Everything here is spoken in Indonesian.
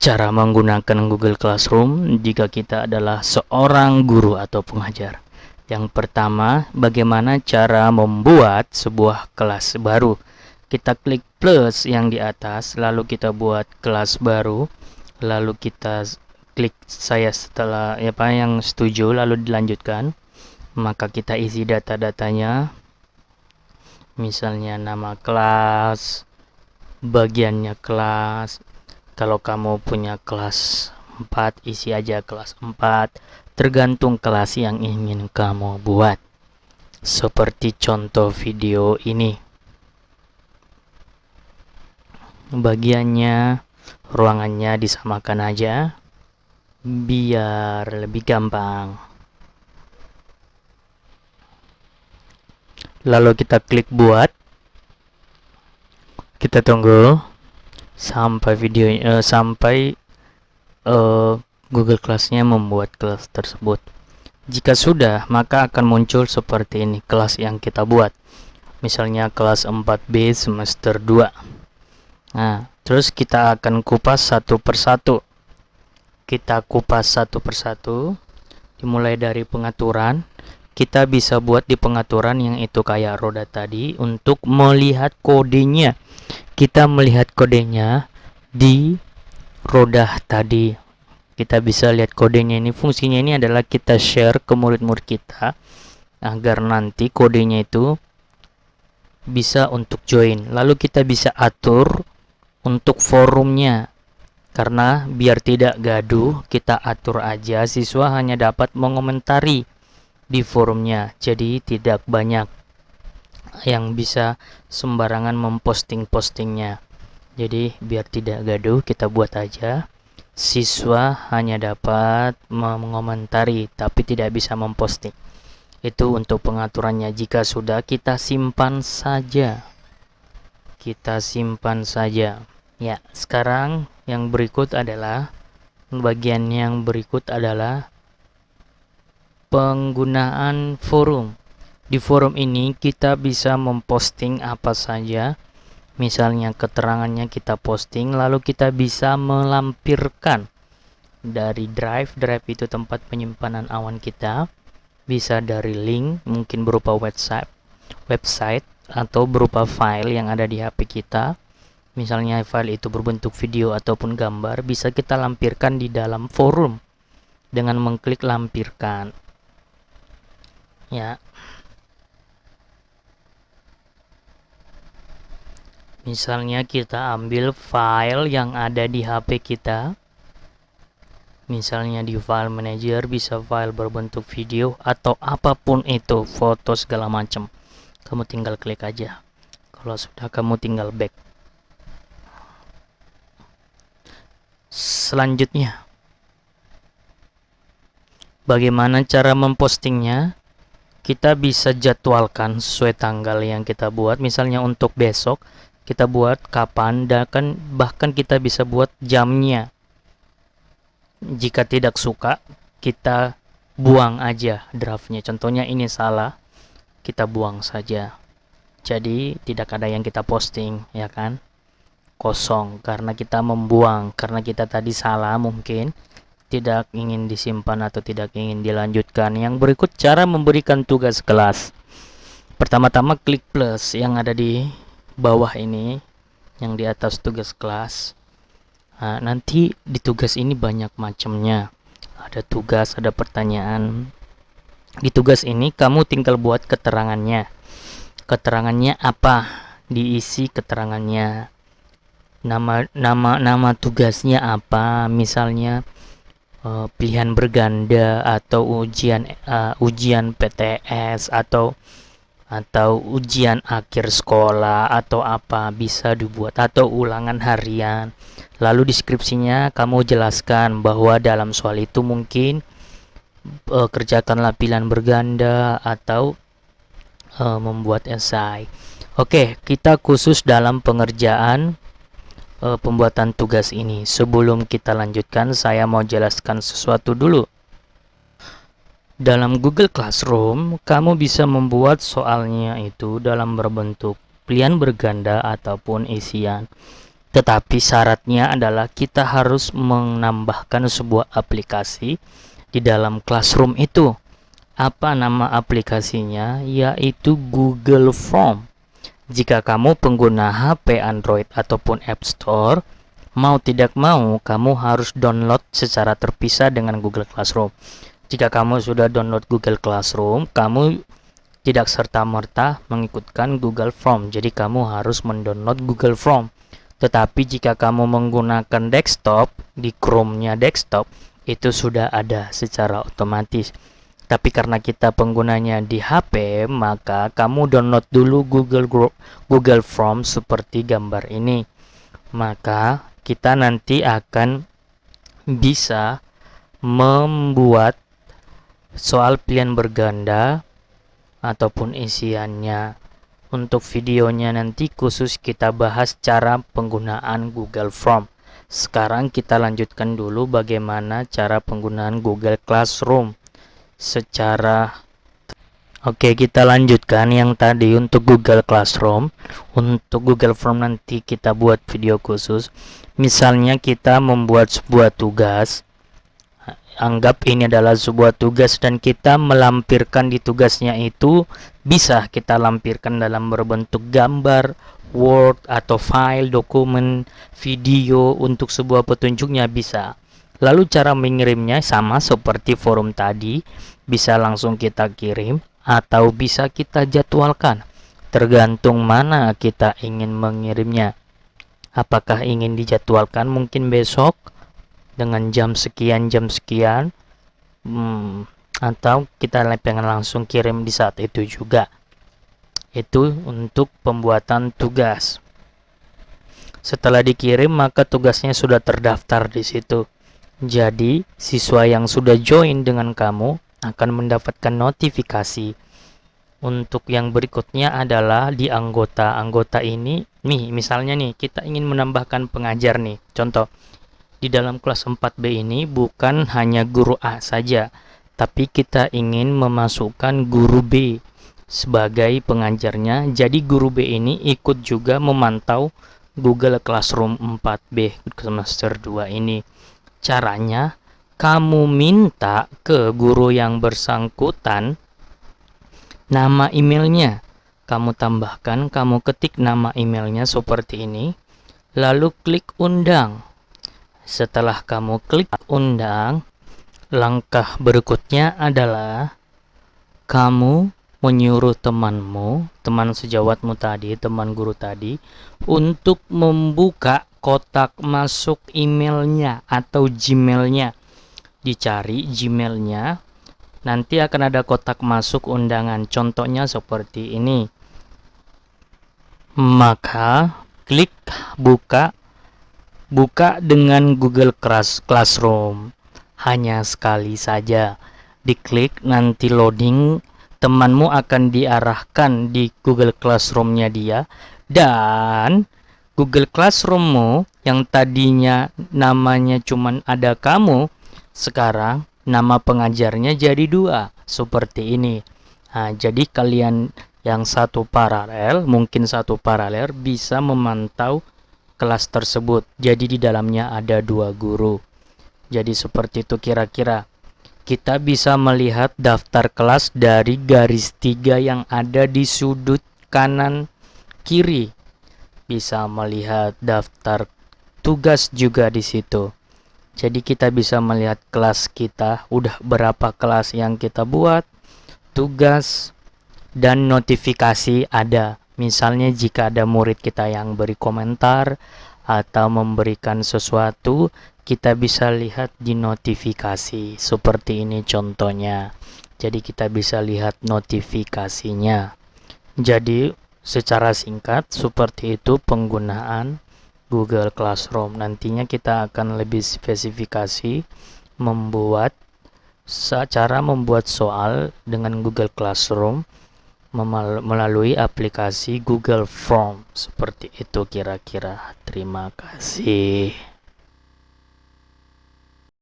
Cara menggunakan Google Classroom jika kita adalah seorang guru atau pengajar. Yang pertama, bagaimana cara membuat sebuah kelas baru. Kita klik plus yang di atas, lalu kita buat kelas baru, lalu kita klik saya setelah yang setuju, lalu dilanjutkan. Maka kita isi data-datanya, misalnya nama kelas, bagiannya kelas. Kalau kamu punya kelas 4, isi aja kelas 4, tergantung kelas yang ingin kamu buat. Seperti contoh video ini. Bagiannya, ruangannya disamakan aja, biar lebih gampang. Lalu kita klik buat. Kita tunggu sampai Google Class-nya membuat kelas tersebut. Jika sudah, maka akan muncul seperti ini kelas yang kita buat. Misalnya kelas 4B semester 2. Nah, terus kita akan kupas satu persatu. Kita kupas satu persatu, dimulai dari pengaturan. Kita bisa buat di pengaturan yang itu kayak roda tadi untuk melihat kodenya. Kita melihat kodenya di roda tadi. Kita bisa lihat kodenya ini. Fungsinya ini adalah kita share ke murid-murid kita agar nanti kodenya itu bisa untuk join. Lalu kita bisa atur untuk forumnya. Karena biar tidak gaduh, kita atur aja siswa hanya dapat mengomentari di forumnya. Jadi tidak banyak yang bisa sembarangan memposting-postingnya. Jadi biar tidak gaduh, kita buat aja siswa hanya dapat mengomentari tapi tidak bisa memposting. Itu untuk pengaturannya. Jika sudah, kita simpan saja. Kita simpan saja. Ya, sekarang yang berikut adalah bagian yang berikut adalah penggunaan forum. Di forum ini kita bisa memposting apa saja. Misalnya keterangannya kita posting, lalu kita bisa melampirkan dari drive. Drive itu tempat penyimpanan awan kita. Bisa dari link, mungkin berupa website atau berupa file yang ada di HP kita. Misalnya file itu berbentuk video ataupun gambar, bisa kita lampirkan di dalam forum dengan mengklik lampirkan. Ya. Misalnya kita ambil file yang ada di HP kita. Misalnya di file manager, bisa file berbentuk video atau apapun itu, foto segala macam. Kamu tinggal klik aja. Kalau sudah, kamu tinggal back. Selanjutnya, bagaimana cara mempostingnya? Kita bisa jadwalkan sesuai tanggal yang kita buat. Misalnya untuk besok, kita buat kapan, dan bahkan kita bisa buat jamnya. Jika tidak suka, kita buang aja draftnya. Contohnya ini salah, kita buang saja. Jadi tidak ada yang kita posting, ya kan? Kosong karena kita membuang, karena kita tadi salah, mungkin tidak ingin disimpan atau tidak ingin dilanjutkan. Yang berikut cara memberikan tugas kelas. Pertama-tama klik plus yang ada di bawah ini, yang di atas tugas kelas. Nah, nanti di tugas ini banyak macamnya. Ada tugas, ada pertanyaan. Di tugas ini kamu tinggal buat keterangannya. Keterangannya apa? Diisi keterangannya. Nama tugasnya apa? Misalnya pilihan berganda atau ujian PTS atau ujian akhir sekolah atau apa, bisa dibuat, atau ulangan harian. Lalu deskripsinya kamu jelaskan bahwa dalam soal itu mungkin kerjakanlah pilihan berganda atau membuat esai. Oke, kita khusus dalam pengerjaan pembuatan tugas ini. Sebelum kita lanjutkan, saya mau jelaskan sesuatu dulu. Dalam Google Classroom, kamu bisa membuat soalnya itu dalam berbentuk pilihan berganda ataupun isian. Tetapi syaratnya adalah kita harus menambahkan sebuah aplikasi di dalam Classroom itu. Apa nama aplikasinya? Yaitu Google Form. Jika kamu pengguna HP Android ataupun App Store, mau tidak mau kamu harus download secara terpisah dengan Google Classroom. Jika kamu sudah download Google Classroom, kamu tidak serta-merta mengikutkan Google Form. Jadi kamu harus mendownload Google Form. Tetapi jika kamu menggunakan desktop, di Chrome-nya desktop, itu sudah ada secara otomatis. Tapi karena kita penggunanya di HP, maka kamu download dulu Google Form seperti gambar ini. Maka kita nanti akan bisa membuat soal pilihan berganda ataupun isiannya. Untuk videonya nanti khusus kita bahas cara penggunaan Google Form. Sekarang kita lanjutkan dulu bagaimana cara penggunaan Google Classroom Oke, kita lanjutkan yang tadi untuk Google Classroom. Untuk Google Form nanti kita buat video khusus. Misalnya kita membuat sebuah tugas, anggap ini adalah sebuah tugas dan kita melampirkan di tugasnya itu bisa kita lampirkan dalam berbentuk gambar, Word, atau file, dokumen, video untuk sebuah petunjuknya bisa. Lalu cara mengirimnya sama seperti forum tadi, bisa langsung kita kirim atau bisa kita jadwalkan, tergantung mana kita ingin mengirimnya. Apakah ingin dijadwalkan mungkin besok dengan jam sekian atau kita pengen langsung kirim di saat itu juga. Itu untuk pembuatan tugas. Setelah dikirim maka tugasnya sudah terdaftar di situ. Jadi siswa yang sudah join dengan kamu akan mendapatkan notifikasi. Untuk yang berikutnya adalah di anggota ini misalnya nih kita ingin menambahkan pengajar nih. Contoh, di dalam kelas 4B ini bukan hanya guru A saja, tapi kita ingin memasukkan guru B sebagai pengajarnya. Jadi guru B ini ikut juga memantau Google Classroom 4B semester 2 ini. Caranya, kamu minta ke guru yang bersangkutan nama emailnya. Kamu tambahkan, kamu ketik nama emailnya seperti ini, lalu klik undang. Setelah kamu klik undang, langkah berikutnya adalah kamu menyuruh temanmu, teman sejawatmu tadi, teman guru tadi, untuk membuka kotak masuk emailnya atau Gmailnya. Dicari Gmailnya, nanti akan ada kotak masuk undangan. Contohnya seperti ini. Maka klik buka dengan Google Classroom. Hanya sekali saja diklik, nanti loading, temanmu akan diarahkan di Google Classroom-nya dia, dan Google Classroom-mu yang tadinya namanya cuman ada kamu, sekarang nama pengajarnya jadi 2 seperti ini. Nah, jadi kalian yang mungkin satu paralel bisa memantau kelas tersebut. Jadi di dalamnya ada 2 guru. Jadi seperti itu kira-kira. Kita bisa melihat daftar kelas dari garis 3 yang ada di sudut kanan kiri. Bisa melihat daftar tugas juga di situ. Jadi kita bisa melihat kelas kita, udah berapa kelas yang kita buat, tugas, dan notifikasi ada. Misalnya jika ada murid kita yang beri komentar atau memberikan sesuatu, kita bisa lihat di notifikasi. Seperti ini contohnya. Jadi kita bisa lihat notifikasinya. Jadi secara singkat seperti itu penggunaan Google Classroom. Nantinya kita akan lebih spesifikasi cara membuat soal dengan Google Classroom melalui aplikasi Google Form. Seperti itu kira-kira. Terima kasih.